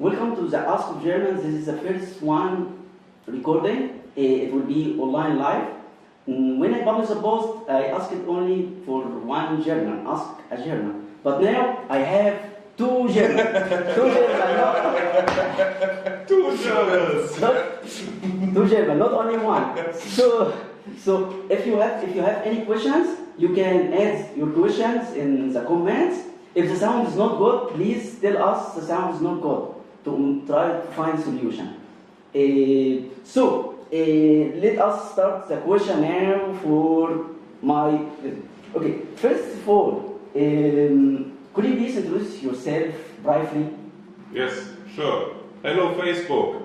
Welcome to the AskAGerman. This is the first one recording. It will be online live. When I publish a post, I ask it only for one German, AskAGerman. But now I have two German. Two German, not only one. So if you have any questions, you can add your questions in the comments. If the sound is not good, please tell us the sound is not good to try to find solution. Let us start the questionnaire for my. Okay, first of all, could you please introduce yourself briefly? Yes, sure. Hello, Facebook.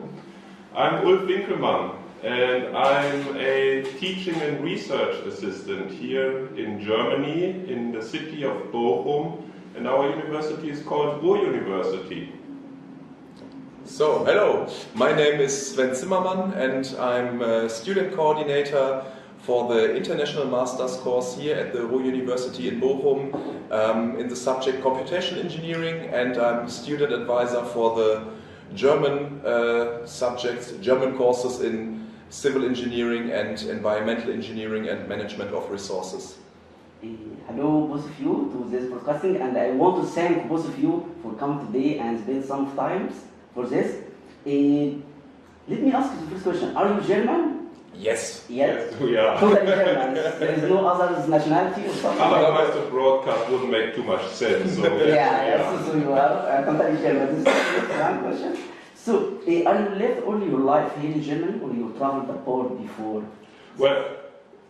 I'm Ulf Sven Me, and I'm a teaching and research assistant here in Germany, in the city of Bochum, and our university is called Ruhr University. So, hello, my name is Sven Me, and I'm a student coordinator for the International Masters course here at the Ruhr University in Bochum in the subject Computational Engineering, and I'm student advisor for the German subjects, German courses in Civil Engineering and Environmental Engineering and Management of Resources. Hello, both of you, to this broadcasting, and I want to thank both of you for coming today and spend some time for this. Let me ask you the first question. Are you German? Yes. Yes, we are. Totally German. There is no other nationality or something? Otherwise the broadcast wouldn't make too much sense. So So you are totally German. This is one question. So, are you lived all your life here in Germany, or you traveled abroad before? Well,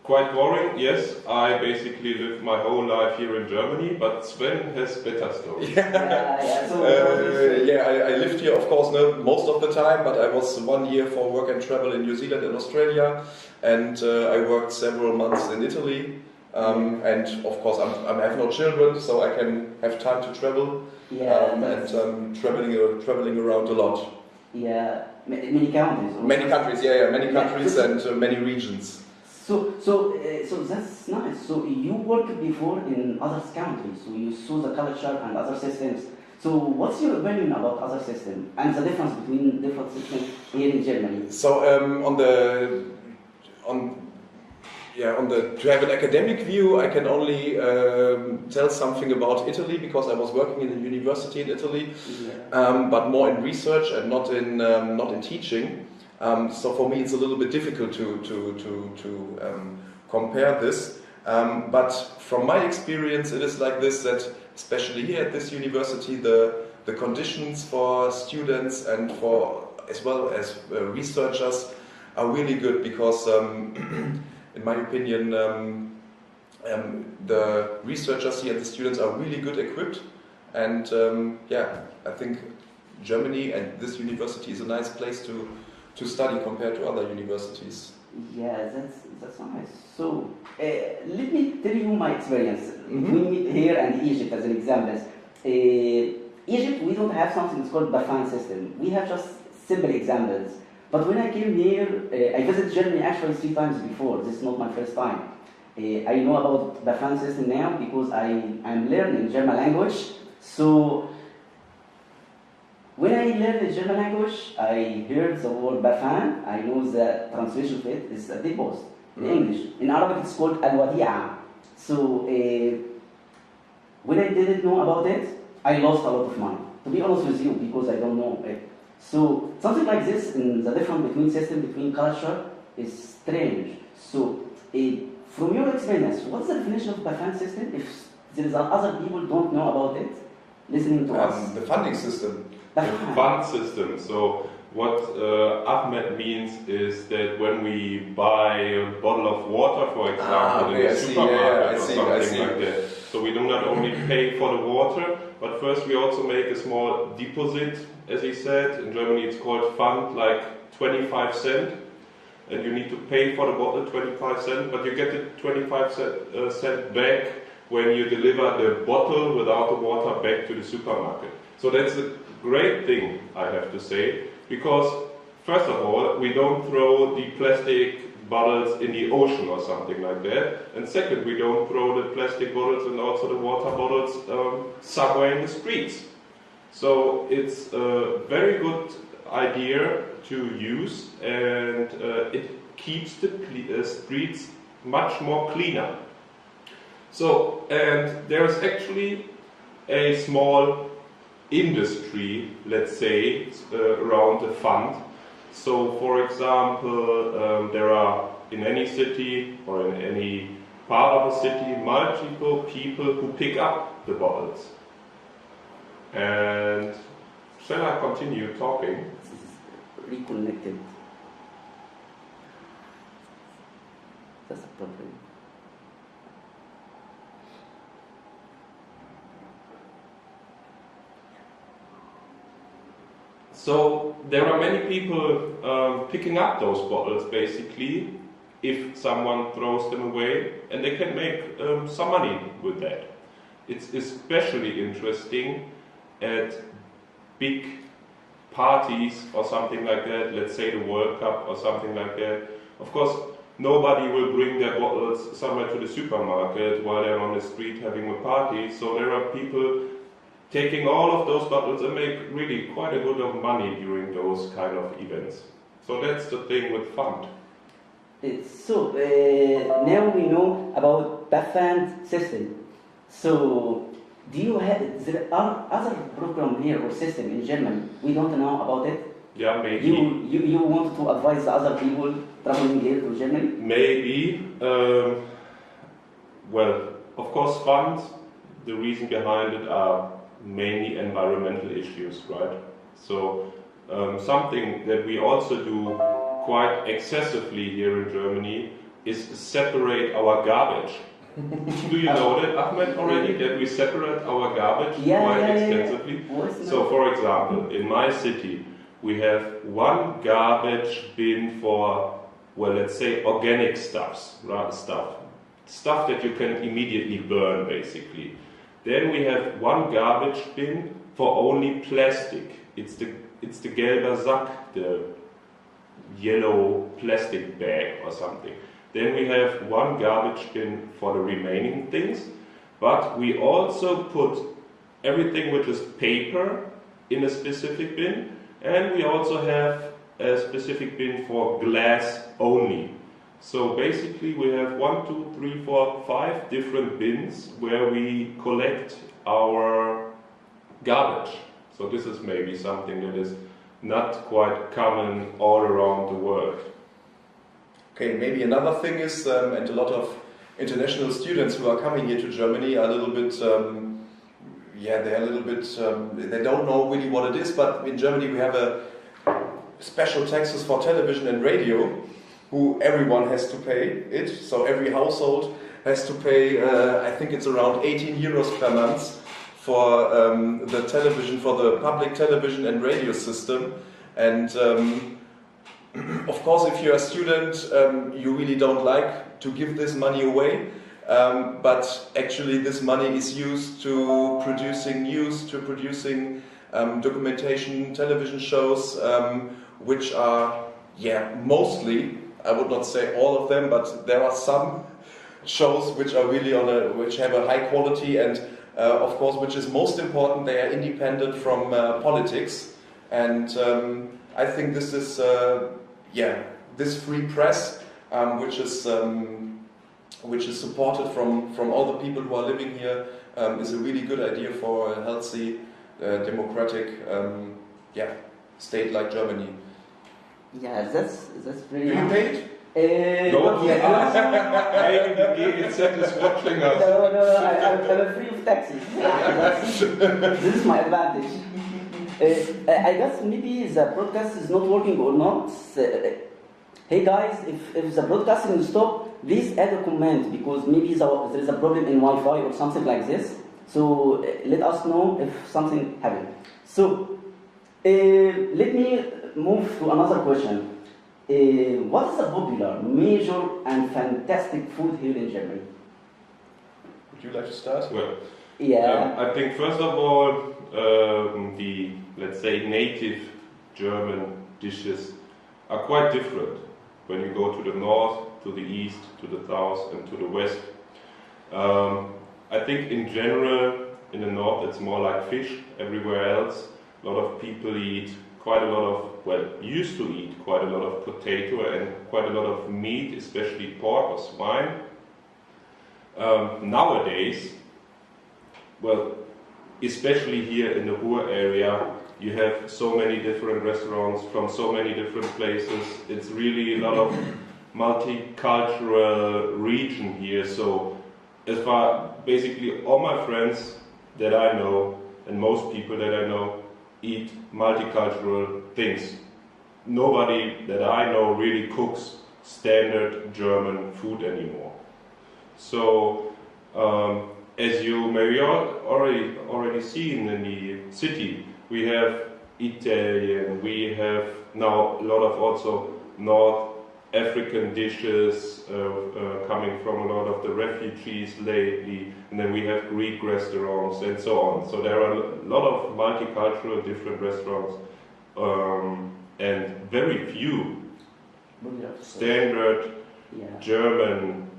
quite boring, yes. I basically lived my whole life here in Germany, but Sven has better stories. I lived here, of course, most of the time, but I was 1 year for work and travel in New Zealand and Australia, and I worked several months in Italy. And of course, I have no children, so I can have time to travel. And traveling around a lot. Yeah, many countries. Many countries, many countries and many regions. So that's nice. So you worked before in other countries, so you saw the culture and other systems. So what's your opinion about other systems and the difference between different systems here in Germany? So to have an academic view, I can only tell something about Italy because I was working in a university in Italy, but more in research and not in teaching. So for me, it's a little bit difficult to compare this. But from my experience, it is like this: that especially here at this university, the conditions for students and for as well as researchers are really good because, in my opinion, the researchers here and the students are really good equipped. And I think Germany and this university is a nice place to study compared to other universities. Yeah, that's nice. So let me tell you my experience between here and Egypt as an example. Egypt, we don't have something that's called Bafan system. We have just simple examples. But when I came here, I visited Germany actually 3 times before. This is not my first time. I know about Bafan system now because I'm learning German language. So when I learned the German language, I heard the word Bafan. I know the translation of it is a deposit in English. In Arabic, it's called al-wadi'a. So when I didn't know about it, I lost a lot of money. To be honest with you, because I don't know it. So something like this, in the difference between system, between culture, is strange. So from your experience, what's the definition of Bafan system? If there is other people don't know about it, listening to us. The funding system. The fund system. So what Ahmed means is that when we buy a bottle of water, for example, in the supermarket or something like that, so we do not only pay for the water, but first we also make a small deposit, as he said. In Germany it's called fund, like 25 cents, and you need to pay for the bottle 25 cents, but you get the 25 cent back when you deliver the bottle without the water back to the supermarket. So that's a great thing, I have to say, because first of all, we don't throw the plastic bottles in the ocean or something like that, and second, we don't throw the plastic bottles and also the water bottles somewhere in the streets. So it's a very good idea to use, and it keeps the streets much more cleaner. So, and there's actually a small industry, let's say, around the fund. So, for example, there are in any city or in any part of a city multiple people who pick up the bottles. And shall I continue talking? This is reconnected. That's a problem. So there are many people picking up those bottles basically if someone throws them away, and they can make some money with that. It's especially interesting at big parties or something like that, let's say the World Cup or something like that. Of course, nobody will bring their bottles somewhere to the supermarket while they're on the street having a party, so there are people taking all of those bottles and make really quite a good of money during those kind of events. So that's the thing with fund. So now we know about the fund system. So do you have, there are other program here or system in Germany? We don't know about it. Yeah, maybe. You want to advise the other people traveling here to Germany? Maybe. Well, of course, funds, the reason behind it are mainly environmental issues, right? So something that we also do quite excessively here in Germany is separate our garbage. Do you know that, Ahmed, already, that we separate our garbage quite extensively? So, for example, in my city, we have one garbage bin for, well, let's say organic stuff that you can immediately burn, basically. Then we have one garbage bin for only plastic. It's the gelber Sack, the yellow plastic bag or something. Then we have one garbage bin for the remaining things, but we also put everything which is paper in a specific bin, and we also have a specific bin for glass only. So basically we have 1, 2, 3, 4, 5 different bins where we collect our garbage. So this is maybe something that is not quite common all around the world. Okay, maybe another thing is, and a lot of international students who are coming here to Germany are a little bit, they're a little bit, they don't know really what it is, but in Germany we have a special taxes for television and radio, who everyone has to pay it, so every household has to pay, I think it's around 18 euros per month for the television, for the public television and radio system. And of course, if you're a student, you really don't like to give this money away, but actually this money is used to producing news, to producing documentation, television shows, which are, mostly, I would not say all of them, but there are some shows which are really which have a high quality, and of course, which is most important, they are independent from politics. And I think this is, this free press, which is supported from all the people who are living here, is a really good idea for a healthy, democratic, state like Germany. Yeah, that's very. Do you pay it? No, maybe the GEZ is watching us. No, I'm free of taxes. This is my advantage. I guess maybe the broadcast is not working or not. Hey guys, if the broadcasting stop, please add a comment, because maybe there is a problem in Wi-Fi or something like this. So let us know if something happened. So let me move to another question. What is the popular, major, and fantastic food here in Germany? Would you like to start? Well, yeah. I think first of all, the, let's say, native German dishes are quite different when you go to the north, to the east, to the south, and to the west. I think in general, In the north, it's more like fish. Everywhere else, a lot of people eat quite a lot of, well, used to eat quite a lot of potato and quite a lot of meat, especially pork or swine. Nowadays, well, especially here in the Ruhr area, you have so many different restaurants from so many different places. It's really a lot of multicultural region here. So as far, basically all my friends that I know and most people that I know eat multicultural things. Nobody that I know really cooks standard German food anymore. So as you maybe already seen in the city, we have Italian, we have now a lot of also North African dishes coming from a lot of the refugees lately, and then we have Greek restaurants and so on. So there are a lot of multicultural different restaurants and very few standard German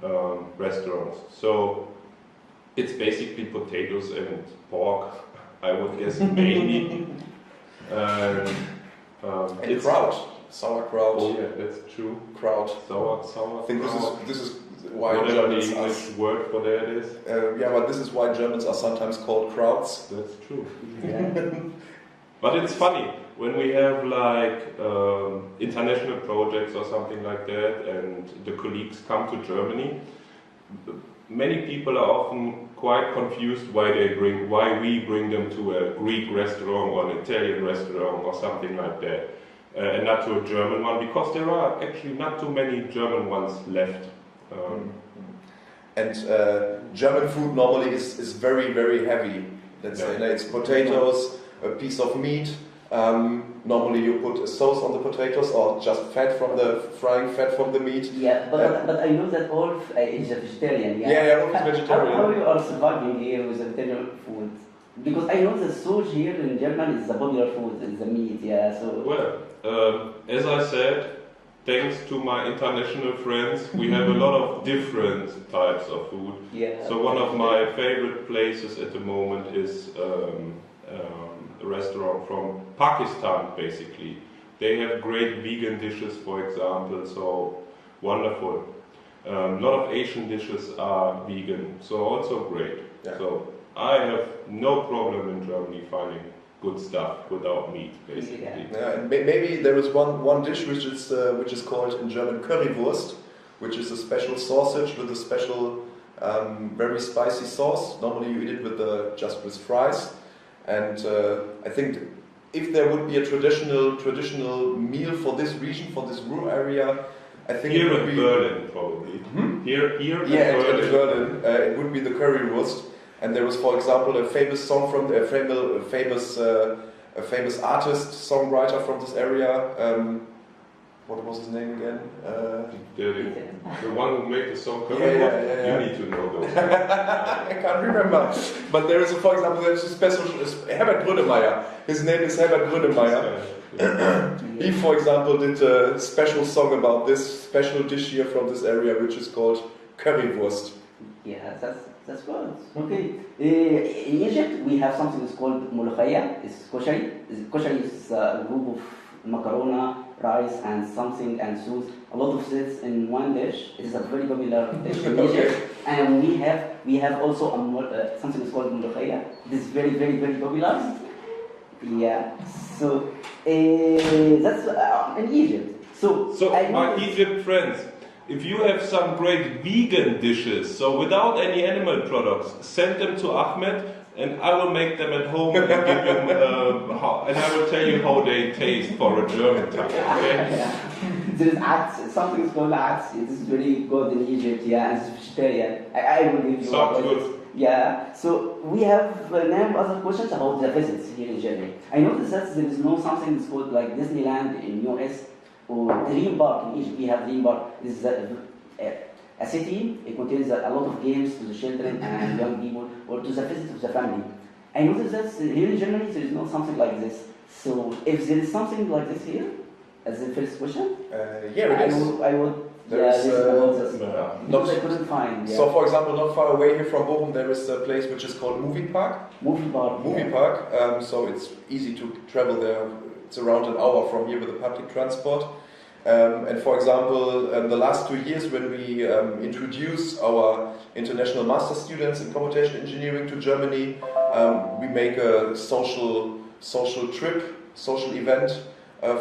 restaurants. So it's basically potatoes and pork, I would guess, mainly. And kraut. Sauerkraut. Oh yeah, that's true. Kraut. Sauerkraut. I think this is why whatever the Germans English word for that is. Yeah, but this is why Germans are sometimes called krauts. That's true. But it's funny when we have like international projects or something like that, and the colleagues come to Germany. Many people are often quite confused why we bring them to a Greek restaurant or an Italian restaurant or something like that. And not to a German one, because there are actually not too many German ones left. And German food normally is very, very heavy. Let's say it's potatoes, a piece of meat. Normally you put a sauce on the potatoes or just fat from the frying fat from the meat. Yeah, but I know that Ulf is a vegetarian. Yeah, Ulf is vegetarian. How you are surviving here with vegetarian food? Because I know the sauce here in Germany is a popular food, it's the meat, yeah. So well, as I said, thanks to my international friends, we have a lot of different types of food. Yeah. So one of my favorite places at the moment is a restaurant from Pakistan, basically. They have great vegan dishes, for example, so wonderful. A lot of Asian dishes are vegan, so also great. Yeah. So I have no problem in Germany finding good stuff without meat, basically. Yeah, and maybe there is one dish which is called in German Currywurst, which is a special sausage with a special very spicy sauce. Normally you eat it just with fries, and I think if there would be a traditional meal for this region, for this Ruhr area, I think here it would in be Berlin probably. Here in at Berlin, it would be the Currywurst. And there was, for example, a famous song from a famous artist, songwriter from this area. What was his name again? The one who made the song. Yeah. You need to know those. I can't remember. But there is, for example, there's a special Herbert Grönemeyer. His name is Herbert Grönemeyer. He, for example, did a special song about this special dish here from this area, which is called Currywurst. Yeah, that's good. Okay. In Egypt, we have something that's called molokhaya. It's koshari. Koshari is a group of macaroni, rice, and something and sauce. A lot of this in one dish. It is a very popular dish in Egypt. And we have also something that's called molokhaya. This is very, very, very popular. Yeah. So that's in Egypt. So my Egypt friends, if you have some great vegan dishes, so without any animal products, send them to Ahmed, and I will make them at home and give you, and I will tell you how they taste for a German time. Okay? Yeah. There is ats, something called ats. It is very good in Egypt. Yeah, and it's vegetarian. I will give you. Sounds good. Yeah. So we have named other questions about the visits here in Germany. I noticed that there is no something that's called like Disneyland in US. Or Dream Park in Egypt. We have Dream Park. This is a city. It contains a lot of games to the children and young people, or to the visit of the family. I noticed that here in Germany there is no something like this. So if there is something like this here, as the first question? Yeah, it is. I would There is, because I couldn't find. Yeah. So, for example, not far away here from Bochum, there is a place which is called Movie Park. Movie Park. Movie Park. So it's easy to travel there. It's around an hour from here with the public transport. And for example, the last 2 years when we introduce our international master students in computation engineering to Germany, we make a social trip, social event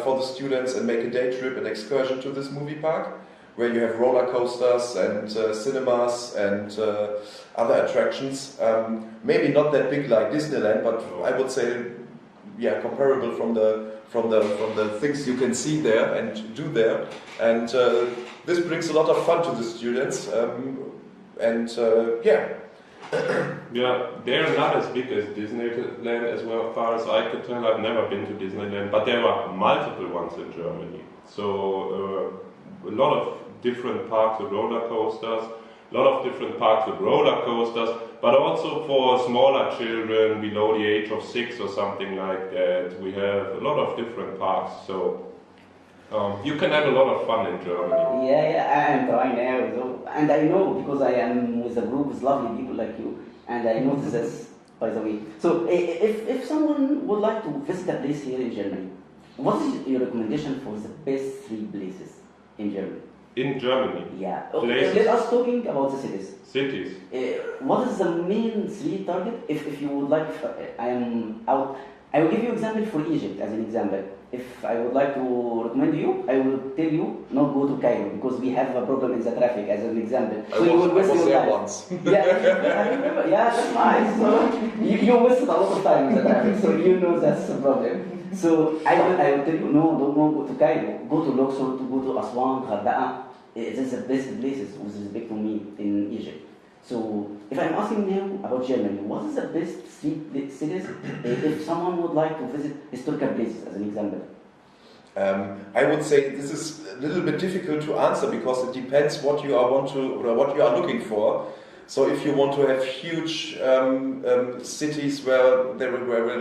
for the students and make a day trip, an excursion to this movie park, where you have roller coasters and cinemas and other attractions. Maybe not that big like Disneyland, but I would say, yeah, comparable from the things you can see there and do there. And this brings a lot of fun to the students. Yeah. Yeah, they're not as big as Disneyland as well, as far as I could tell. I've never been to Disneyland, but there are multiple ones in Germany. So a lot of different parks with roller coasters, a lot of different parks with roller coasters, but also for smaller children below the age of 6 or something like that. We have a lot of different parks, so you can have a lot of fun in Germany. Yeah, I am trying now, so, and I know because I am with a group with lovely people like you, and I notice this, by the way. So, if someone would like to visit a place here in Germany, what is your recommendation for the best 3 places in Germany? In Germany? Yeah. Okay, let us talking about the cities. Cities. What is the main 3 target? If you would like, I will give you example for Egypt as an example. If I would like to recommend you, I will tell you not go to Cairo because we have a problem in the traffic as an example. So you will waste your time. Once. I remember. Yeah, that's nice. So you wasted a lot of time in the traffic, so you know that's a problem. So I will tell you, no, don't go to Cairo. Go to Luxor, go to Aswan, Gharda'a. These are the best places with respect to me in Egypt. So if I'm asking you about Germany, what is the best 3 cities if someone would like to visit historical places as an example? I would say this is a little bit difficult to answer because it depends what you are looking for. So if you want to have huge cities where a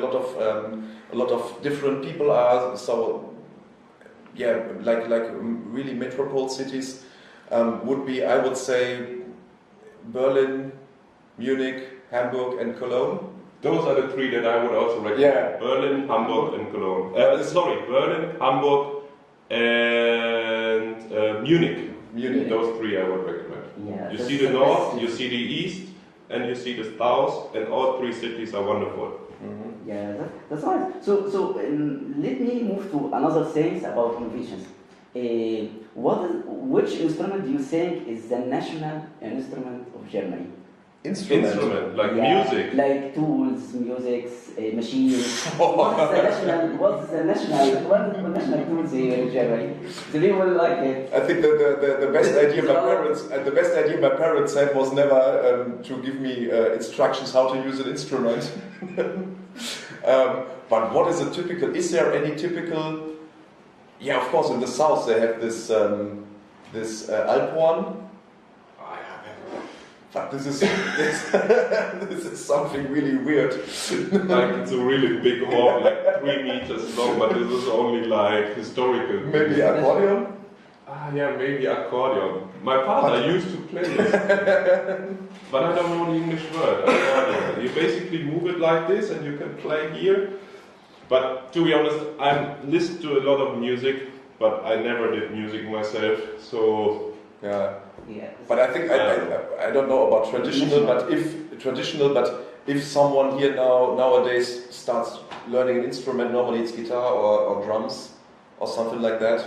lot of different people are, so yeah, like really metropole cities would be, I would say, Berlin, Munich, Hamburg, and Cologne. Those are the 3 that I would also recommend. Yeah. Berlin, Hamburg, and Cologne. Berlin, Hamburg, and Munich. Those 3 I would recommend. Yeah, you see the north, you see the east, and you see the south, and all 3 cities are wonderful. Mm-hmm. Yeah, that's nice. So let me move to another things about innovations. Which instrument do you think is the national instrument of Germany? Instrument, like music, like tools, music, machines. What's the national tools here in Germany? The people like it. I think the best idea my parents had was never to give me instructions how to use an instrument. But what is a typical? Is there any typical? Yeah, of course. In the south they have this Alphorn. But this is something really weird. Like it's a really big horn, like 3 meters long, but this is only like historical. Maybe accordion? Yeah, maybe accordion. My father used to play this, but I don't know the English word. Accordion. You basically move it like this, and you can play here. But to be honest, I listen to a lot of music, but I never did music myself. So yeah. Yeah. But I think I don't know about traditional, but if someone here nowadays starts learning an instrument, normally it's guitar or drums or something like that.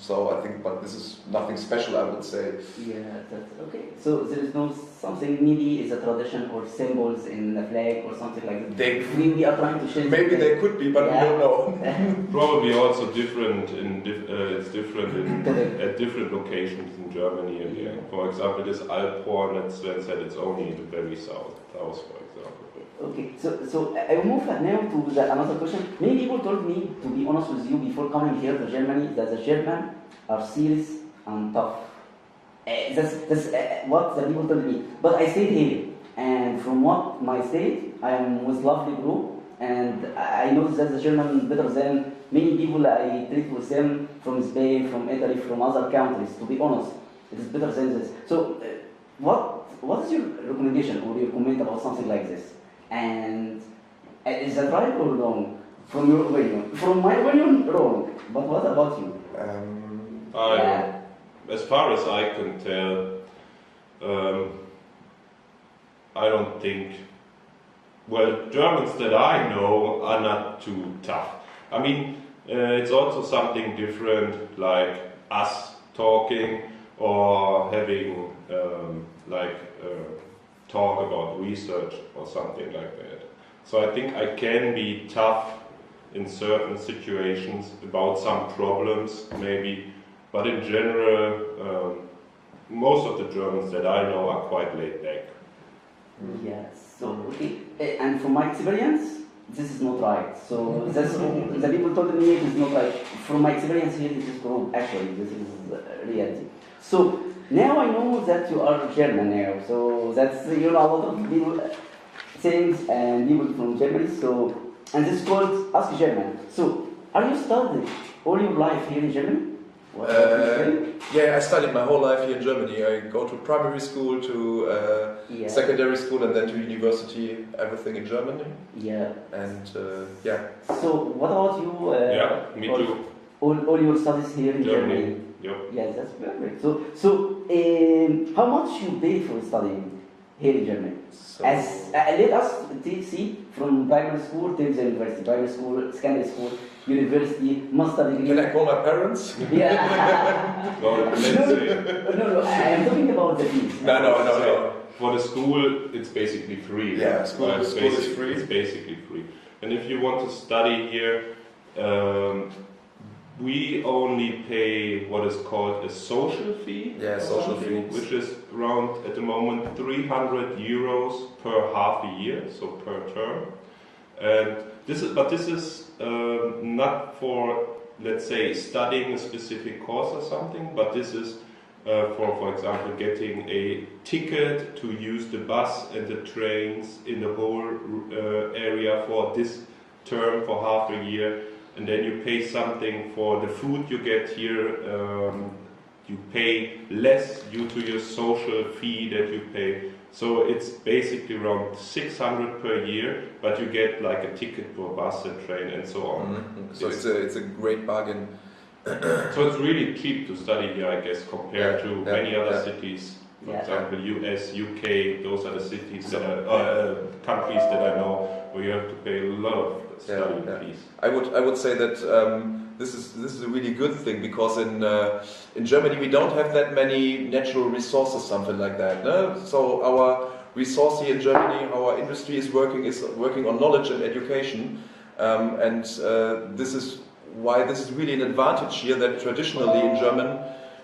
So I think, but this is nothing special, I would say. Yeah, that's okay. So there is no something maybe is a tradition or symbols in the flag or something like that. We are trying to change. Maybe they could be, but we don't know. Probably also different it's different at different locations in Germany. Again. For example, this Alphorn, as Sven said, it's only in the very south, for example. Okay, so I will move now to another question. Many people told me, to be honest with you, before coming here to Germany, that the German are serious and tough. That's what the people told me. But I stayed here, and from what my state, I am with lovely group, and I know that the German better than many people I treat with them from Spain, from Italy, from other countries. To be honest, it is better than this. So, what is your recommendation or your comment about something like this? And is that right or wrong? From your opinion? From my opinion, wrong. But what about you? As far as I can tell, I don't think. Well, Germans that I know are not too tough. I mean, it's also something different, like us talking or having talk about research or something like that. So I think I can be tough in certain situations about some problems, maybe, but in general, most of the Germans that I know are quite laid back. Yes. So okay, and from my experience, this is not right. So that's the people told me it is not right. From my experience here, it is wrong. Actually, this is reality. So now I know that you are German now. So that's a lot of people things and people from Germany. So and this is called AskAGerman. So are you studying all your life here in Germany? Yeah, I studied my whole life here in Germany. I go to primary school, to secondary school, and then to university. Everything in Germany. Yeah. And yeah. So what about you? Yeah, me too. All your studies here in Germany. Yep. Yes, that's perfect. So how much you pay for studying here in Germany? So, As let us see from primary school till the university, primary school, secondary school, university, master degree. can I call my parents? Yeah. Well, let's say. No, I am talking about the fees. No. For the school, it's basically free. Yeah, school is free. It's basically free. And if you want to study here, we only pay what is called a social fee. Yeah, social fee. Which is around, at the moment, 300 euros per half a year, so per term. And this is not for, let's say, studying a specific course or something, but this is for example, getting a ticket to use the bus and the trains in the whole area for this term for half a year, and then you pay something for the food you get here. You pay less due to your social fee that you pay. So it's basically around 600 per year, but you get like a ticket for bus and train and so on. Mm-hmm. So it's a great bargain. So it's really cheap to study here, I guess, compared to many other cities. For example, US, UK, those are the cities that are countries that I know where you have to pay a lot of studying fees. I would say that this is a really good thing, because in Germany we don't have that many natural resources, something like that. No? So our resource here in Germany, our industry is working on knowledge and education, and this is why this is really an advantage here, that traditionally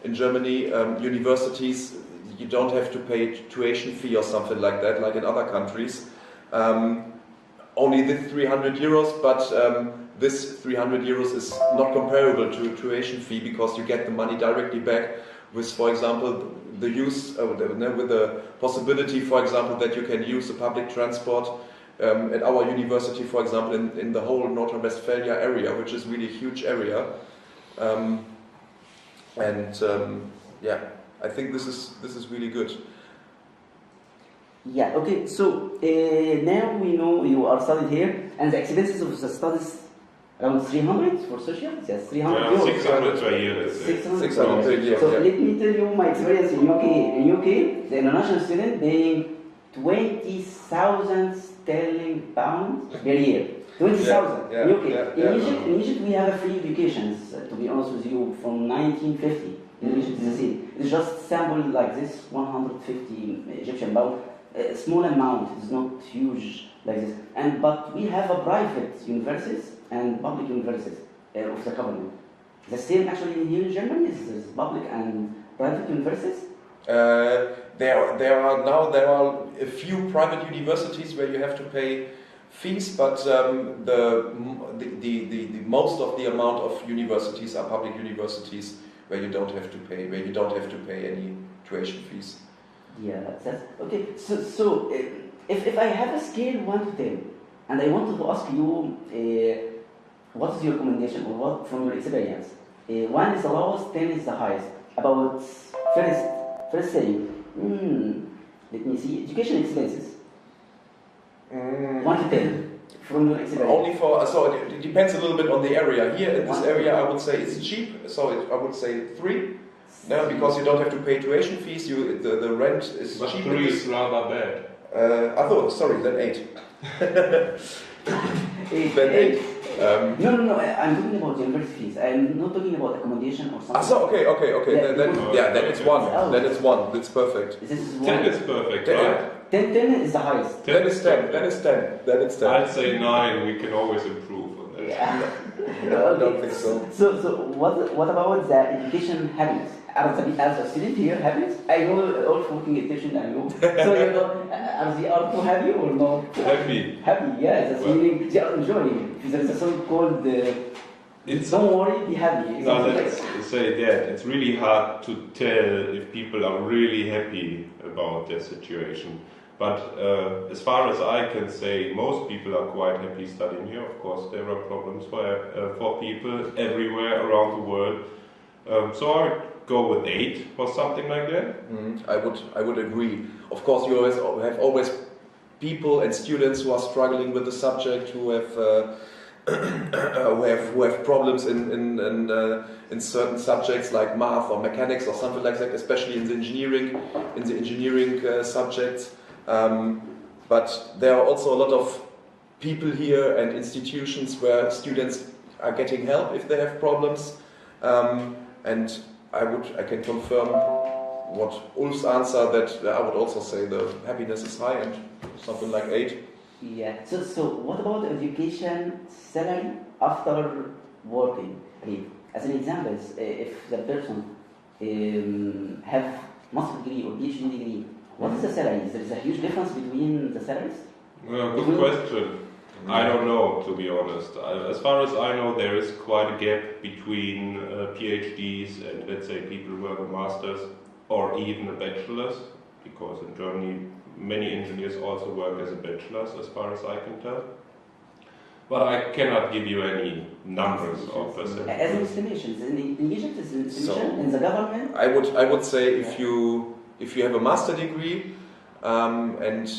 in Germany universities, you don't have to pay tuition fee or something like that, like in other countries. Only the 300 euros, but this 300 euros is not comparable to tuition fee, because you get the money directly back with, for example, the use with the possibility, for example, that you can use the public transport at our university, for example, in the whole North Rhine-Westphalia area, which is really a huge area. I think this is really good. Yeah, okay, so now we know you are studying here, and the expenses of the studies around 300 for social? Yes, 300 euros. 600 per year, let's say. 600 per year. So let me tell you my experience in UK. In UK, the international student paying 20,000 sterling pounds per year. 20,000 in UK. In Egypt, we have a free education, to be honest with you, from 1950. In Egypt is the same. It's just sample like this, 150 Egyptian pound. A small amount, it's not huge like this. But we have a private universities and public universities of the government. The same actually here in Germany is public and private universities. There are a few private universities where you have to pay fees, but the most of the amount of universities are public universities where you don't have to pay any tuition fees. Yeah, that's okay. So if I have a scale 1 to 10, And I wanted to ask you, what is your recommendation, or what from your experience? 1 is the lowest, 10 is the highest. About first thing, let me see, education expenses. 1 to 10, from your experience. Only for, so it depends a little bit on the area. Here in this area I would say it's cheap, so I would say 3. No, because you don't have to pay tuition fees, the rent is but cheap. 3 is rather bad. Then 8. 8. Then 8. No, I'm talking about university fees. I'm not talking about accommodation or something. Okay. Then it's 1. Then it's 1. That's perfect. This is 10 is perfect, right? 10 is the highest. Then it's 10. Then it's 10. I'd say 9. We can always improve on that. Yeah. No, I don't think so. So what about the education habits? As a student here, habits? I know all working education, I know. So are they all too happy or not? Happy. Happy, yeah. That's meaning they are enjoying. There is a song called "Don't Worry, Be Happy." No, let's say that it's really hard to tell if people are really happy about their situation. But as far as I can say, most people are quite happy studying here. Of course, there are problems for people everywhere around the world. So I would go with 8 or something like that. I would agree. Of course, you always have people and students who are struggling with the subject, who have problems in certain subjects like math or mechanics or something like that, especially in the engineering subjects. But there are also a lot of people here and institutions where students are getting help if they have problems. And I can confirm what Ulf's answer, that I would also say the happiness is high and something like 8. Yeah. So what about education salary after working? I mean, as an example, if the person have master's degree or PhD degree, what is the salary? There is a huge difference between the salaries? Good question. I don't know, to be honest. As far as I know, there is quite a gap between PhDs and, let's say, people who have a master's or even a bachelor's, because in Germany many engineers also work as a bachelor's, as far as I can tell. But I cannot give you any numbers or percentages. As an estimation, in Egypt, is an estimation in the government? I would say if you have a master degree and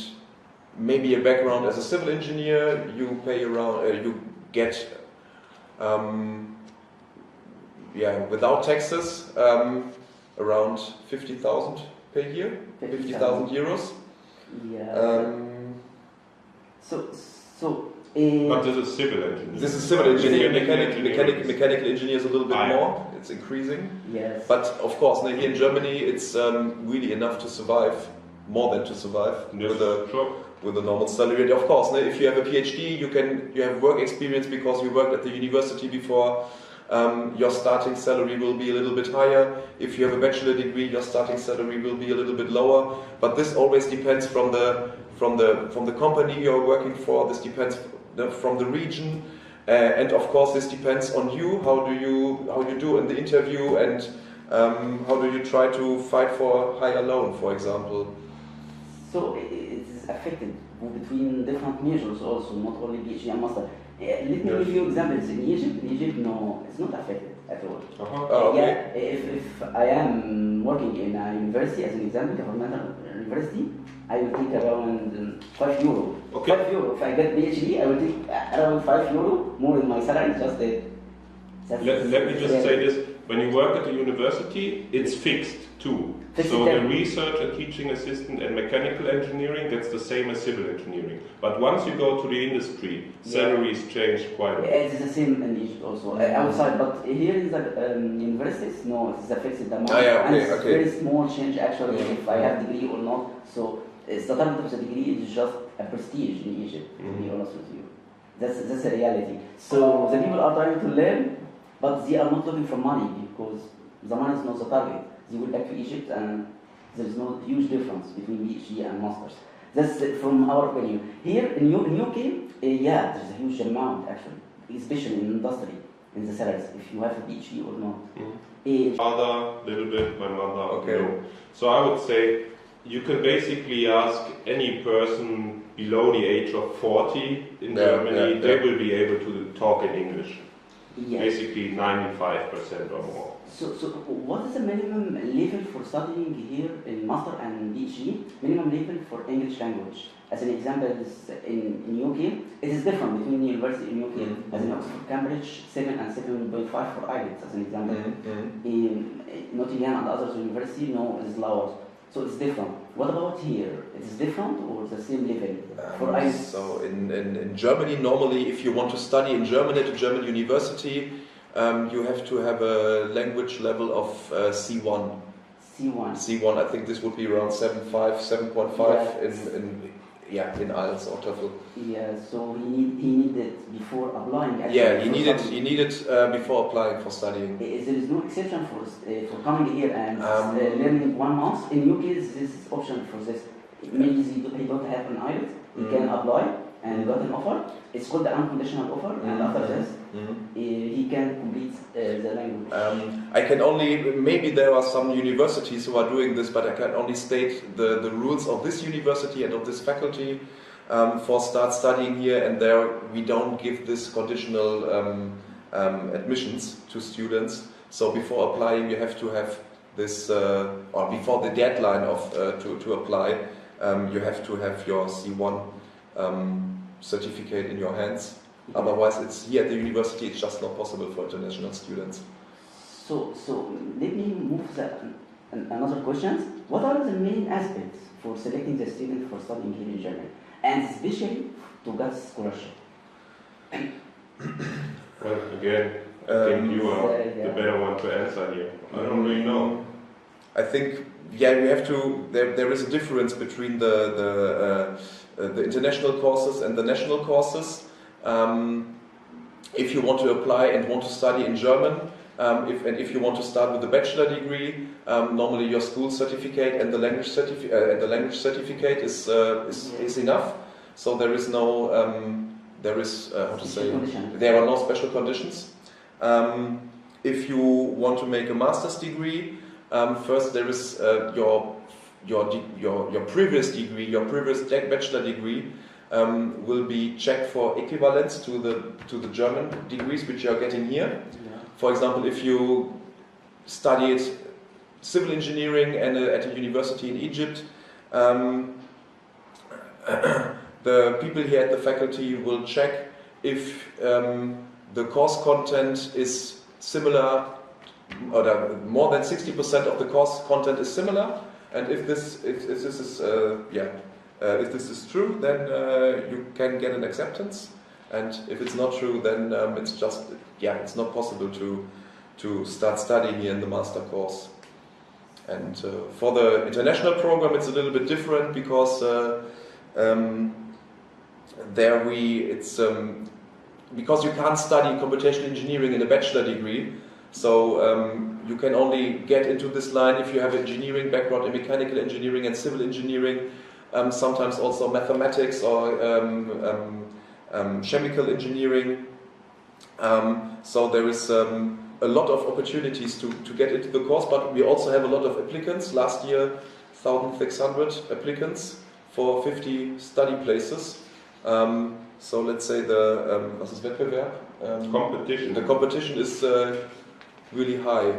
maybe a background as a civil engineer, you pay around, you get, without taxes, around 50,000 per year, 50,000 euros. Yeah. But this is civil engineering. This is civil engineering. Mechanical engineer is a little bit more. It's increasing. Yes. But of course, here in Germany, it's really enough to survive, more than to survive with a normal salary. And of course, if you have a PhD, you have work experience because you worked at the university before. Your starting salary will be a little bit higher. If you have a bachelor degree, your starting salary will be a little bit lower. But this always depends from the company you're working for. This depends from the region, and of course this depends on you. How you do in the interview, and how do you try to fight for a higher loan, for example. So it is affected between different measures also, not only PhD and master. Let me give you examples. In Egypt, no, it's not affected at all. Okay. Yeah, if I am working in a university, as an example, governmental university, I will take around €5. Okay. €5. If I get PhD, I will take around €5 more in my salary. Just that. Let me just say this: when you work at the university, it's fixed too. So the research and teaching assistant and mechanical engineering, that's the same as civil engineering. But once you go to the industry, salaries change quite a bit. It's the same in Egypt also, outside, but here in the universities, no, it's a fixed amount. And it's very small change actually if I have degree or not. So it's the target of the degree is just a prestige in Egypt, to be honest with you. That's a reality. So the people are trying to learn, but they are not looking for money because the money is not the target. They go back to Egypt and there is no huge difference between PhD and masters. That's from our opinion. Here in UK, yeah, there's a huge amount actually, especially in industry, in the salaries, if you have a PhD or not. Father, little bit, my mother, no. So I would say You can basically ask any person below the age of 40 in Germany, they will be able to talk in English. Yes. Basically 95% or more. So what is the minimum level for studying here in Master and PhD? Minimum level for English language. As an example, in UK, it is different between the university in UK. As in Oxford, Cambridge, 7 and 7.5 for IELTS, as an example. In Nottingham and others university, no, it is lower. So it's different. What about here? It is different or the same level for IELTS? So in Germany, normally, if you want to study in Germany at a German university, you have to have a language level of C1. C1. C1, I think this would be around 7.5, 7.5 in IELTS or TOEFL. Yeah, so he needed before applying. Yeah, he needed before applying for studying. There is no exception for coming here and learning 1 month. In UK, this is option for this. It means he don't have an IELTS, he can apply and got an offer. It's called the unconditional offer, and after this, he can complete the language. I can only, maybe there are some universities who are doing this, but I can only state the rules of this university and of this faculty for start studying here, and there we don't give this conditional admissions to students. So before applying, you have to have this, or before the deadline of to apply, you have to have your C1 certificate in your hands. Otherwise, it's here at the university. It's just not possible for international students. So let me move another question. What are the main aspects for selecting the student for studying here in Germany, and especially to get scholarship? Well, again, I think you are the better one to answer here. I don't really know. I think, yeah, we have to. There is a difference between the international courses and the national courses. If you want to apply and want to study in German, if you want to start with a bachelor degree, normally your school certificate and the language certificate is enough. So there is no there are no special conditions. If you want to make a master's degree, first there is your previous degree, your previous bachelor degree will be checked for equivalence to the German degrees which you are getting here. Yeah. For example, if you studied civil engineering at a university in Egypt, the people here at the faculty will check if the course content is similar, or more than 60% of the course content is similar, and if this is true, then you can get an acceptance, and if it's not true, then it's not possible to start studying here in the master course. And for the international program, it's a little bit different because because you can't study computational engineering in a bachelor degree, so you can only get into this line if you have engineering background in mechanical engineering and civil engineering, sometimes also mathematics or chemical engineering. So there is a lot of opportunities to get into the course, but we also have a lot of applicants. Last year, 1,600 applicants for 50 study places. So let's say was ist Wettbewerb? Competition. The competition is really high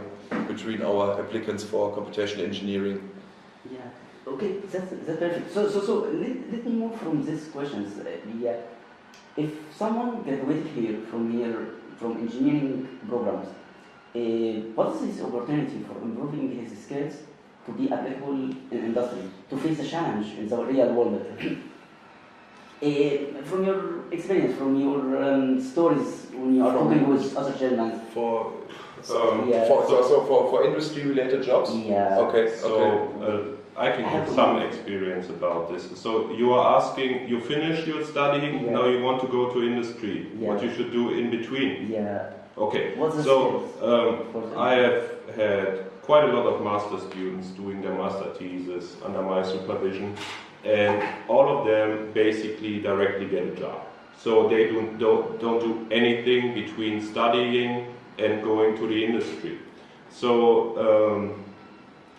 between our applicants for computational engineering. Yeah. Okay, that's perfect. So let me move from these questions. If someone graduated here from engineering programs, what is his opportunity for improving his skills to be applicable in industry, to face a challenge in the real world? From your experience, from your stories when you are talking with other Germans. For industry-related jobs? Yeah. Okay. I can give some experience about this. So you are asking, you finished your studying, now you want to go to industry. Yeah. What you should do in between? Yeah. Okay. What's the I have had quite a lot of master students doing their master thesis under my supervision, and all of them basically directly get a job. So they don't do anything between studying and going to the industry. So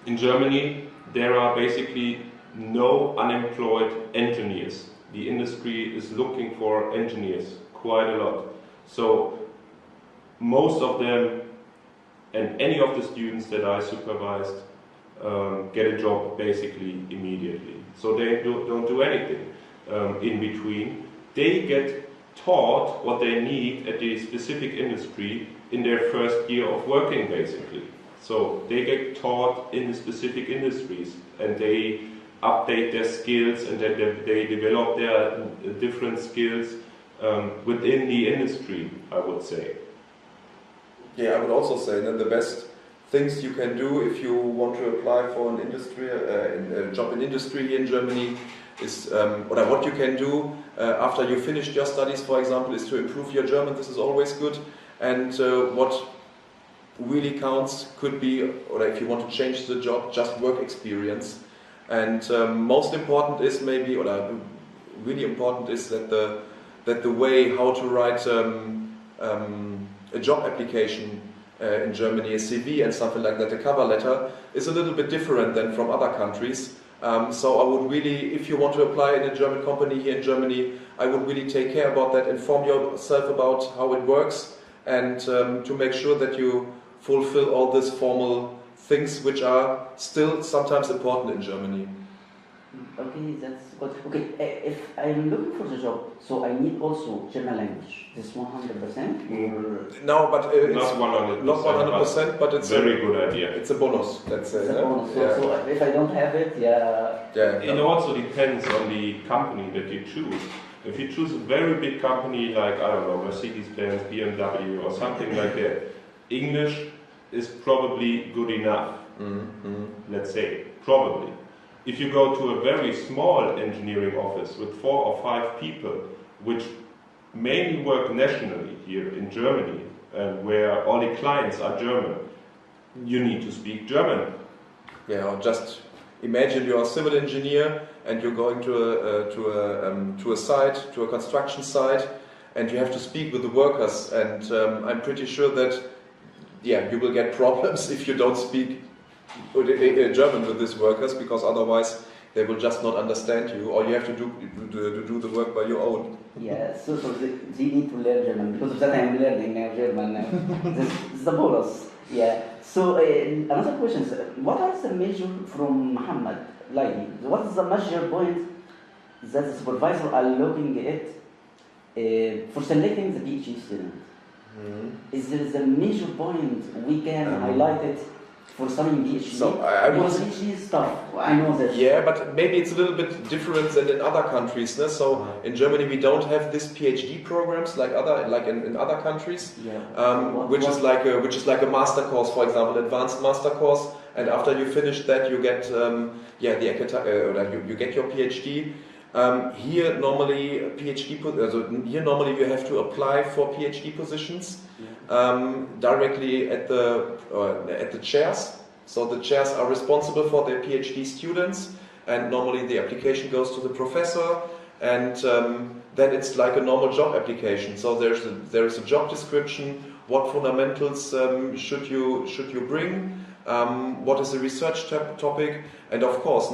in Germany, there are basically no unemployed engineers. The industry is looking for engineers quite a lot. So most of them and any of the students that I supervised get a job basically immediately. So they don't do anything in between. They get taught what they need at the specific industry in their first year of working basically. So they get taught in the specific industries and they update their skills and then they develop their different skills within the industry, I would say. Yeah, I would also say that the best things you can do if you want to apply for an industry, a job in industry here in Germany is, or what you can do after you finished your studies, for example, is to improve your German. This is always good. And what really counts could be, or if you want to change the job, just work experience. And most important is maybe, or really important is that the way how to write a job application in Germany, a CV and something like that, a cover letter, is a little bit different than from other countries. So I would really, if you want to apply in a German company here in Germany, I would really take care about that, inform yourself about how it works, and to make sure that you fulfill all these formal things which are still sometimes important in Germany. Okay, that's good. Okay, if I'm looking for the job, so I need also German language. This 100%? No, but it's not 100%, but it's very good idea. It's a bonus. Let's say. It's a bonus. Yeah. So if I don't have it, It also depends on the company that you choose. If you choose a very big company like, I don't know, Mercedes-Benz, BMW or something like that, English is probably good enough, let's say, probably. If you go to a very small engineering office with 4 or 5 people, which mainly work nationally here in Germany, where all the clients are German, you need to speak German. Yeah, or just imagine you're a civil engineer and you're going to a site, to a construction site, and you have to speak with the workers. And I'm pretty sure that you will get problems if you don't speak German with these workers, because otherwise they will just not understand you, or you have to do the work by your own. Yeah, so they need to learn German. Because of that, I'm learning now German now. This is the bonus. Yeah. So another question: what are the measures from Muhammad? Like, what is the major point that the supervisor are looking at for selecting the PhD student? Is there a major point we can highlight it for studying PhD? So I would because PhD is tough. I know that. Yeah, but maybe it's a little bit different than in other countries. No? So in Germany we don't have this PhD programs like in other countries, which is like a master course, for example, advanced master course. And after you finish that, you get you get your PhD. Here normally you have to apply for PhD positions directly at the chairs. So the chairs are responsible for their PhD students, and normally the application goes to the professor, and then it's like a normal job application. So there is a job description. What fundamentals should you bring? What is the research topic? And of course,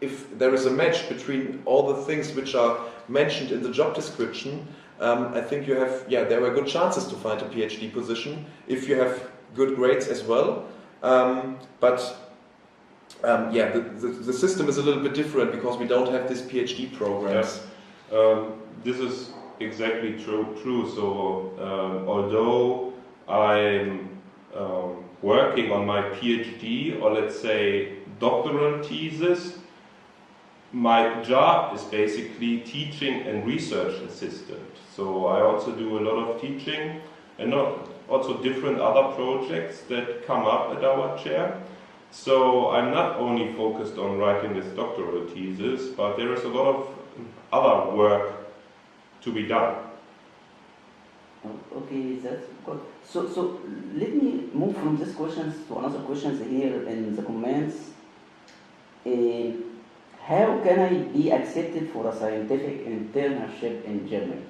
if there is a match between all the things which are mentioned in the job description, I think there are good chances to find a PhD position if you have good grades as well. The system is a little bit different because we don't have these PhD programs. Yes. This is exactly true. So although I'm working on my PhD, or let's say doctoral thesis, my job is basically teaching and research assistant. So I also do a lot of teaching and also different other projects that come up at our chair. So I'm not only focused on writing this doctoral thesis, but there is a lot of other work to be done. Okay, that's good. So let me move from these questions to another questions here in the comments. How can I be accepted for a scientific internship in Germany?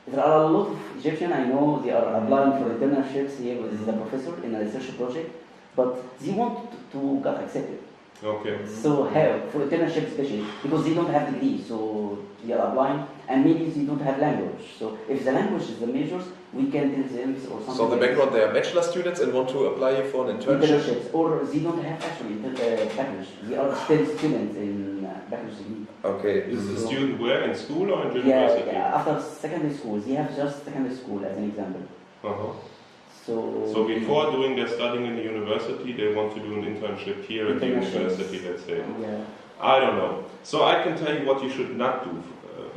There are a lot of Egyptians, I know they are applying for internships here with the professor in a research project, but they want to get accepted. Okay. So help for internship especially because they don't have degree, so they are applying, and maybe they don't have language. So if the language is the majors, we can tell them or something. So the background, they are bachelor students and want to apply for an internship. Internships, or they don't have actually bachelor's. They are still students in bachelor's degree. Okay. Is the student where, in school or in university? Yeah, after secondary school, they have just secondary school as an example. Uh-huh. So before doing their studying in the university, they want to do an internship here at the university, let's say. Yeah. I don't know. So I can tell you what you should not do.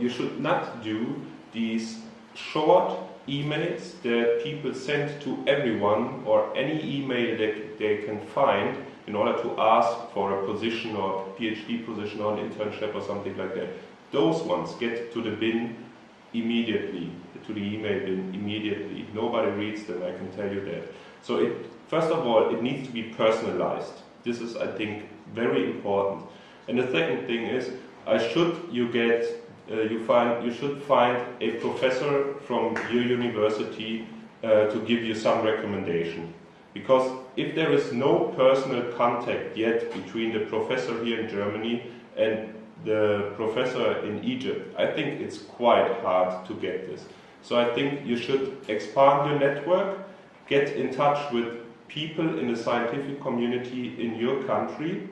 You should not do these short emails that people send to everyone or any email that they can find in order to ask for a position or PhD position or an internship or something like that. Those ones get to the bin immediately, to the email bin immediately. Nobody reads them, I can tell you that. So first of all, it needs to be personalized. This is, I think, very important. And the second thing is, you should find a professor from your university to give you some recommendation. Because if there is no personal contact yet between the professor here in Germany and the professor in Egypt, I think it's quite hard to get this. So I think you should expand your network, get in touch with people in the scientific community in your country,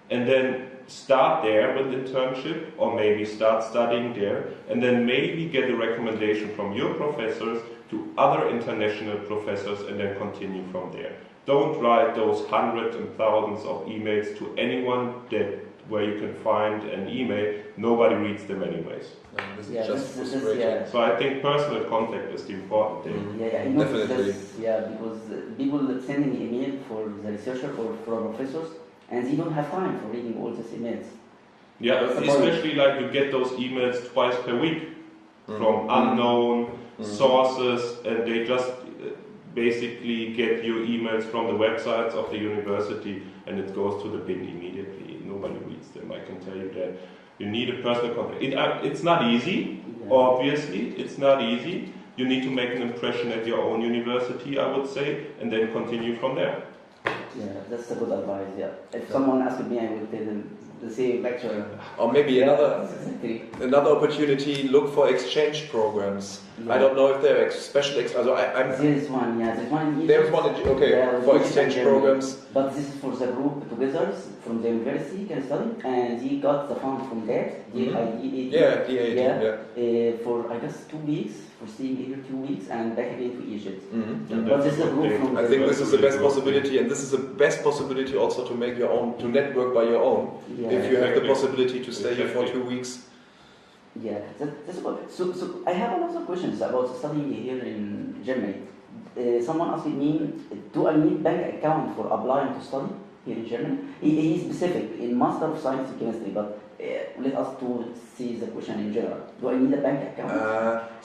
and then start there with internship, or maybe start studying there, and then maybe get a recommendation from your professors to other international professors, and then continue from there. Don't write those hundreds and thousands of emails to anyone where you can find an email. Nobody reads them anyways. This is just frustrating. Yeah. So I think personal contact is the important thing. Yeah, definitely. Because people sending email for the researcher or for professors, and they don't have time for reading all these emails. Yeah, especially like you get those emails twice per week from unknown sources, and they just basically get your emails from the websites of the university, and it goes to the bin immediately. Nobody reads them, I can tell you that. You need a personal contact. It's not easy, obviously, it's not easy. You need to make an impression at your own university, I would say, and then continue from there. Yeah, that's a good advice, yeah. If someone asked me, I would tell them the same lecture. Or maybe another opportunity, look for exchange programs. Yeah. I don't know if there are special there's one, yeah. There's one in Egypt. There's one, for exchange programs. But this is for the group together from the university can study, and he got the fund from there. For I guess 2 weeks, for staying here 2 weeks, and back again to Egypt. But this is a group from I think this is the best possibility, and this is the best possibility also to make your own, to network by your own. Yeah. If you have the possibility to stay here for 2 weeks. Yeah, that's about it. So I have a lot of questions about studying here in Germany. Someone asked me, do I need bank account for applying to study here in Germany? He is specific in Master of Science in Chemistry, but let us to see the question in general. Do I need a bank account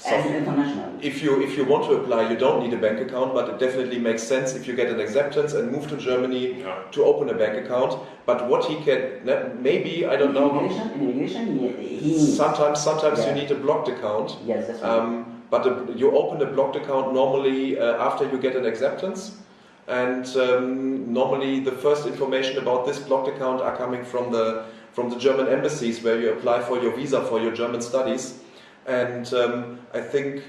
as an international? If you want to apply, you don't need a bank account, but it definitely makes sense if you get an acceptance and move to Germany to open a bank account. But what he can, maybe, I don't know. In immigration, sometimes you need a blocked account. Yes, that's right. But you open a blocked account normally after you get an acceptance. And normally the first information about this blocked account are coming from the German embassies where you apply for your visa for your German studies. And I think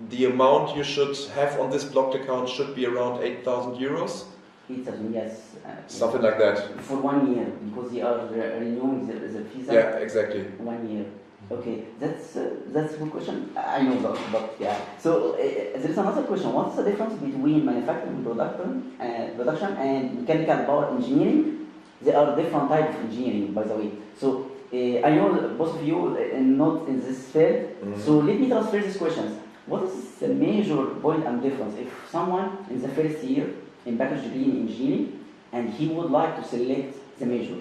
the amount you should have on this blocked account should be around 8,000 euros. 8,000, yes. Something like that. For 1 year, because they are renewing the visa. Yeah, exactly. 1 year. Okay, that's a good question. I know that, but yeah. So there is another question. What's the difference between manufacturing production and mechanical power engineering? They are different types of engineering, by the way. So I know both of you are not in this field. So let me transfer these questions. What is the major point and difference if someone in the first year in bachelor's degree in engineering and he would like to select the major?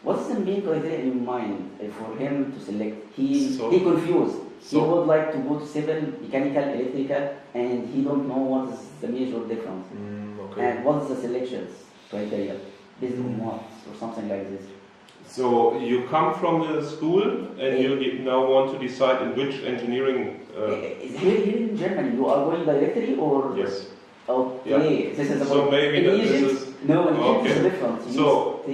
What's the main criteria in mind for him to select? He confused. He would like to go to civil, mechanical, electrical, and he don't know what is the major difference. And what is the selections criteria based on what or something like this. So you come from the school and you now want to decide in which engineering. Here in Germany, you are going directly or? Yes. Okay, yeah. So maybe in Egypt, No, in Egypt Okay. it's different. So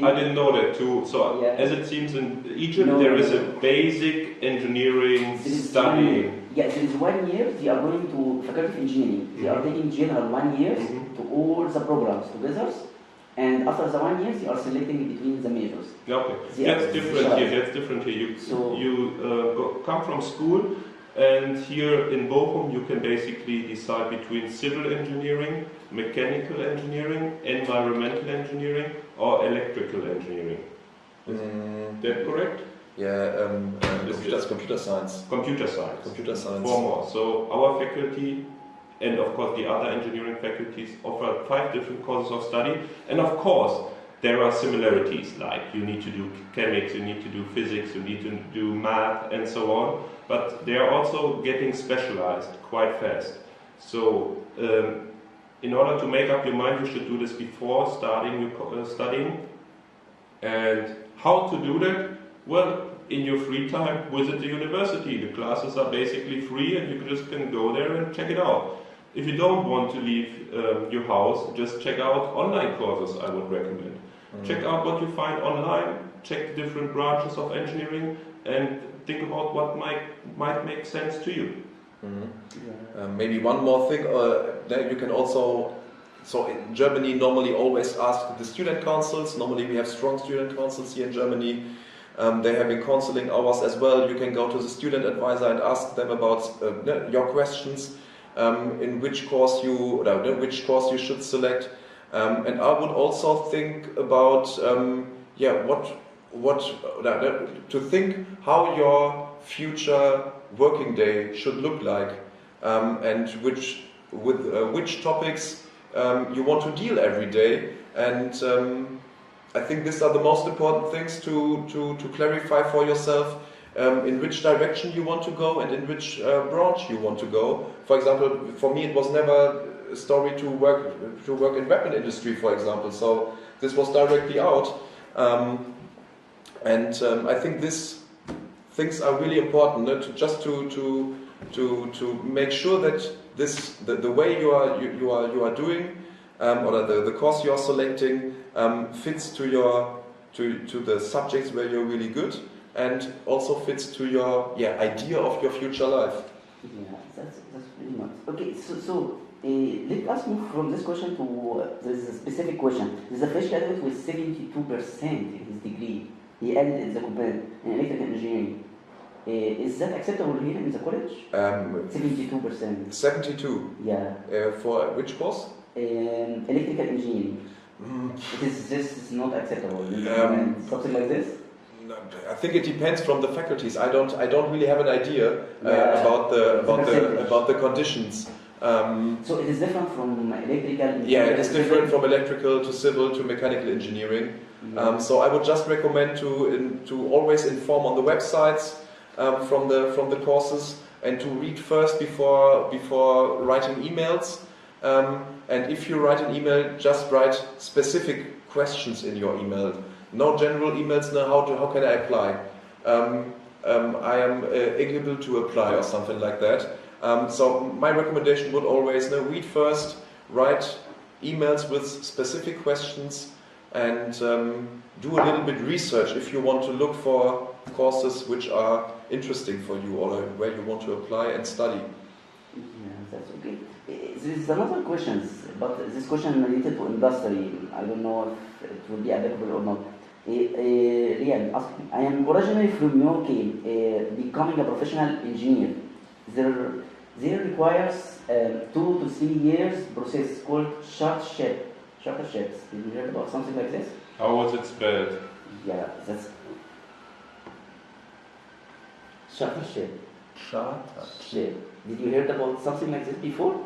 I didn't know that too. So Yeah. as it seems in Egypt, No, there no, is no. a basic engineering There is study. Yes, there is 1 year they are going to faculty of engineering. They are taking general 1 year to all the programs together, and after the 1 year they are selecting between the majors. Okay, They that's are different here. specialized. That's different here. So- You come from school, and here in Bochum you can basically decide between civil engineering, mechanical engineering, environmental engineering, or electrical engineering. Is that correct? Yeah, It's computer science. Computer science. Computer science. 4 more. So our faculty, and of course the other engineering faculties, offer 5 different courses of study. And of course, there are similarities, like you need to do chemics, you need to do physics, you need to do math, and so on. But they are also getting specialized quite fast. So in order to make up your mind, you should do this before starting studying. And how to do that? Well, in your free time, visit the university. The classes are basically free, and you just can go there and check it out. If you don't want to leave your house, just check out online courses, I would recommend. Check out what you find online, check the different branches of engineering, and think about what might make sense to you. Maybe one more thing, that you can also, so in Germany normally always ask the student councils. Normally we have strong student councils here in Germany. They're having counseling hours as well. You can go to the student advisor and ask them about your questions, in which course you should select. And I would also think about to think how your future working day should look like, and which topics you want to deal every day. And I think these are the most important things to clarify for yourself, in which direction you want to go and in which branch you want to go. For example, for me it was never a story to work in weapon industry, for example. So this was directly out, and I think these things are really important, to make sure that the way you are doing, or the course you are selecting, fits to the subjects where you're really good, and also fits to your idea of your future life. Yeah, that's pretty much okay. So let us move from this question to this specific question. There's a fresh graduate with 72% in his degree. He added in the component in electrical engineering. Is that acceptable here in the college? 72%. 72. Yeah. For which course? Electrical engineering. This is not acceptable. Something like this. I think it depends from the faculties. I don't really have an idea about the conditions. So it is different from electrical. Yeah, it is different from electrical to civil to mechanical engineering. Yeah. So I would just recommend to always inform on the websites from the courses, and to read first before writing emails. And if you write an email, just write specific questions in your email. No general emails. No, how can I apply? I am eligible to apply, or something like that. So my recommendation would always read first, write emails with specific questions, and do a little bit research if you want to look for courses which are interesting for you, or where you want to apply and study. Yeah, that's okay. There is another question, but this question related to industry. I don't know if it will be applicable or not. Rian, I am originally from UK. Becoming a professional engineer, there requires 2 to 3 years process called charterships. Did you hear about something like this? How was it spelled? Yeah, that's chartership. Chartership. Did you hear about something like this before?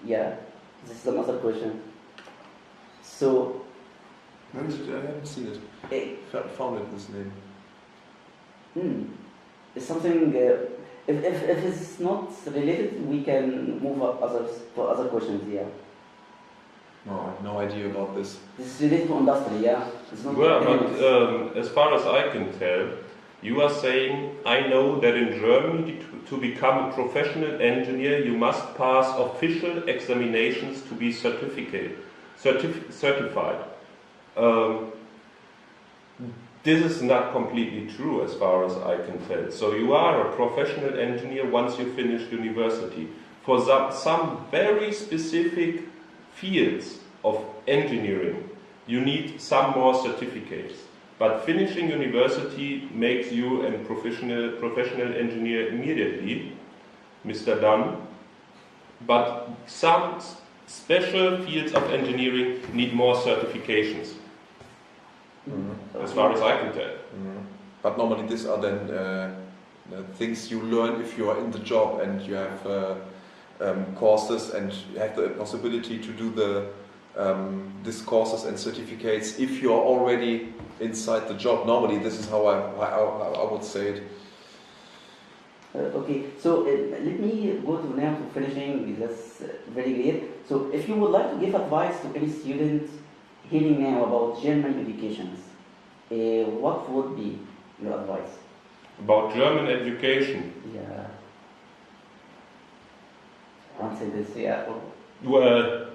Yeah, this is another question. So. I haven't seen it. Found it, this name. It's something. If it's not related, we can move up to other questions. Yeah. No, I have no idea about this. This is related to industry. Yeah. It's not Well, but as far as I can tell, You are saying, I know that in Germany to become a professional engineer you must pass official examinations to be certified. This is not completely true as far as I can tell. So you are a professional engineer once you finish university. For some very specific fields of engineering, you need some more certificates. But finishing university makes you a professional engineer immediately, Mr. Dunn. But some special fields of engineering need more certifications, as far as I can tell. But normally these are then the things you learn if you are in the job and you have courses and you have the possibility to do these courses and certificates if you are already inside the job. Normally this is how I would say it. Okay, so let me go to now to finishing. That's very great. So if you would like to give advice to any student hearing now about German education, what would be your advice? About German education? Yeah. Answer this, yeah. Well,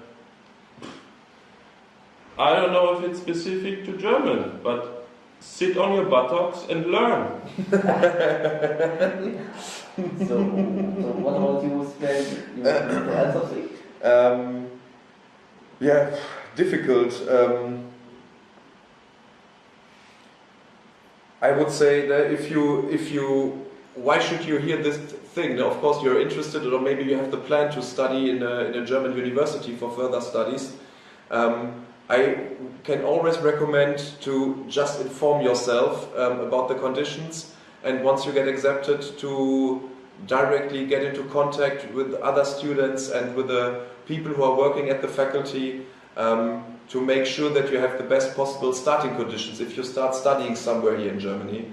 I don't know if it's specific to German, but sit on your buttocks and learn. So what about you, Sven? You want to add something? Yeah, difficult. I would say that if you, why should you hear this thing? Now, of course, you're interested, or maybe you have the plan to study in a German university for further studies. I can always recommend to just inform yourself about the conditions, and once you get accepted, to directly get into contact with other students and with the people who are working at the faculty, to make sure that you have the best possible starting conditions if you start studying somewhere here in Germany.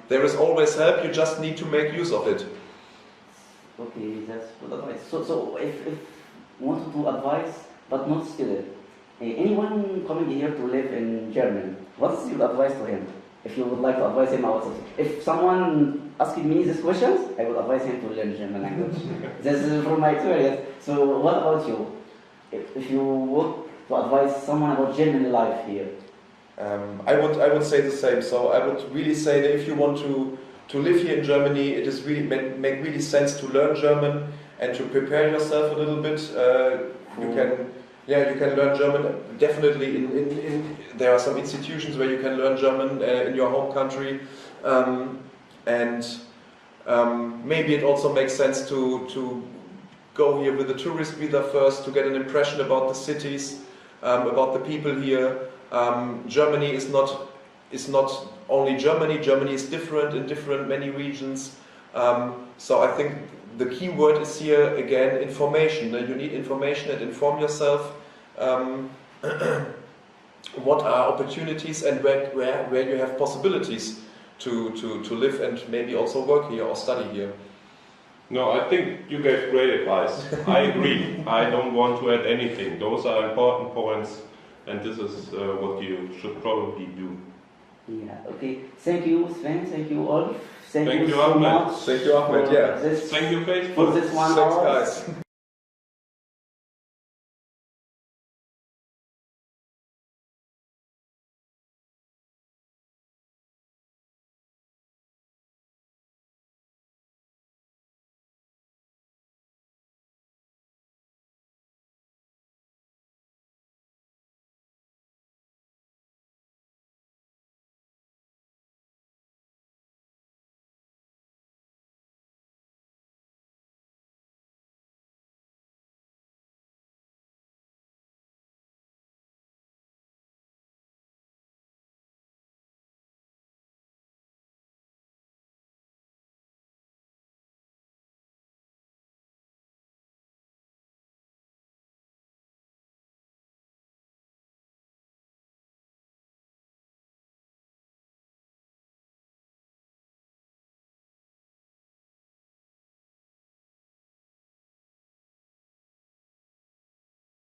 There is always help, you just need to make use of it. Okay, that's good advice. So if you wanted to advise, but not student, anyone coming here to live in Germany, what is your advice to him? If you would like to advise him about something. If someone asking me these questions, I would advise him to learn German language. This is from my experience. So what about you? If you would to advise someone about German life here? I would say the same. So I would really say that if you want to live here in Germany, it is really make really sense to learn German and to prepare yourself a little bit. You can learn German. Definitely, there are some institutions where you can learn German in your home country, and maybe it also makes sense to go here with a tourist visa first to get an impression about the cities, about the people here. Germany is not only Germany. Germany is different in many regions. So I think the key word is here again information. You need information and inform yourself. What are opportunities and where you have possibilities to live and maybe also work here or study here. No, I think you gave great advice. I agree. I don't want to add anything. Those are important points, and this is what you should probably do. Yeah, okay. Thank you, Sven. Thank you, Ulf. Thank you, so Ahmed. much. Thank you, Ahmed. Yeah. Thank you, Facebook. For this 1 Thanks, hour. guys.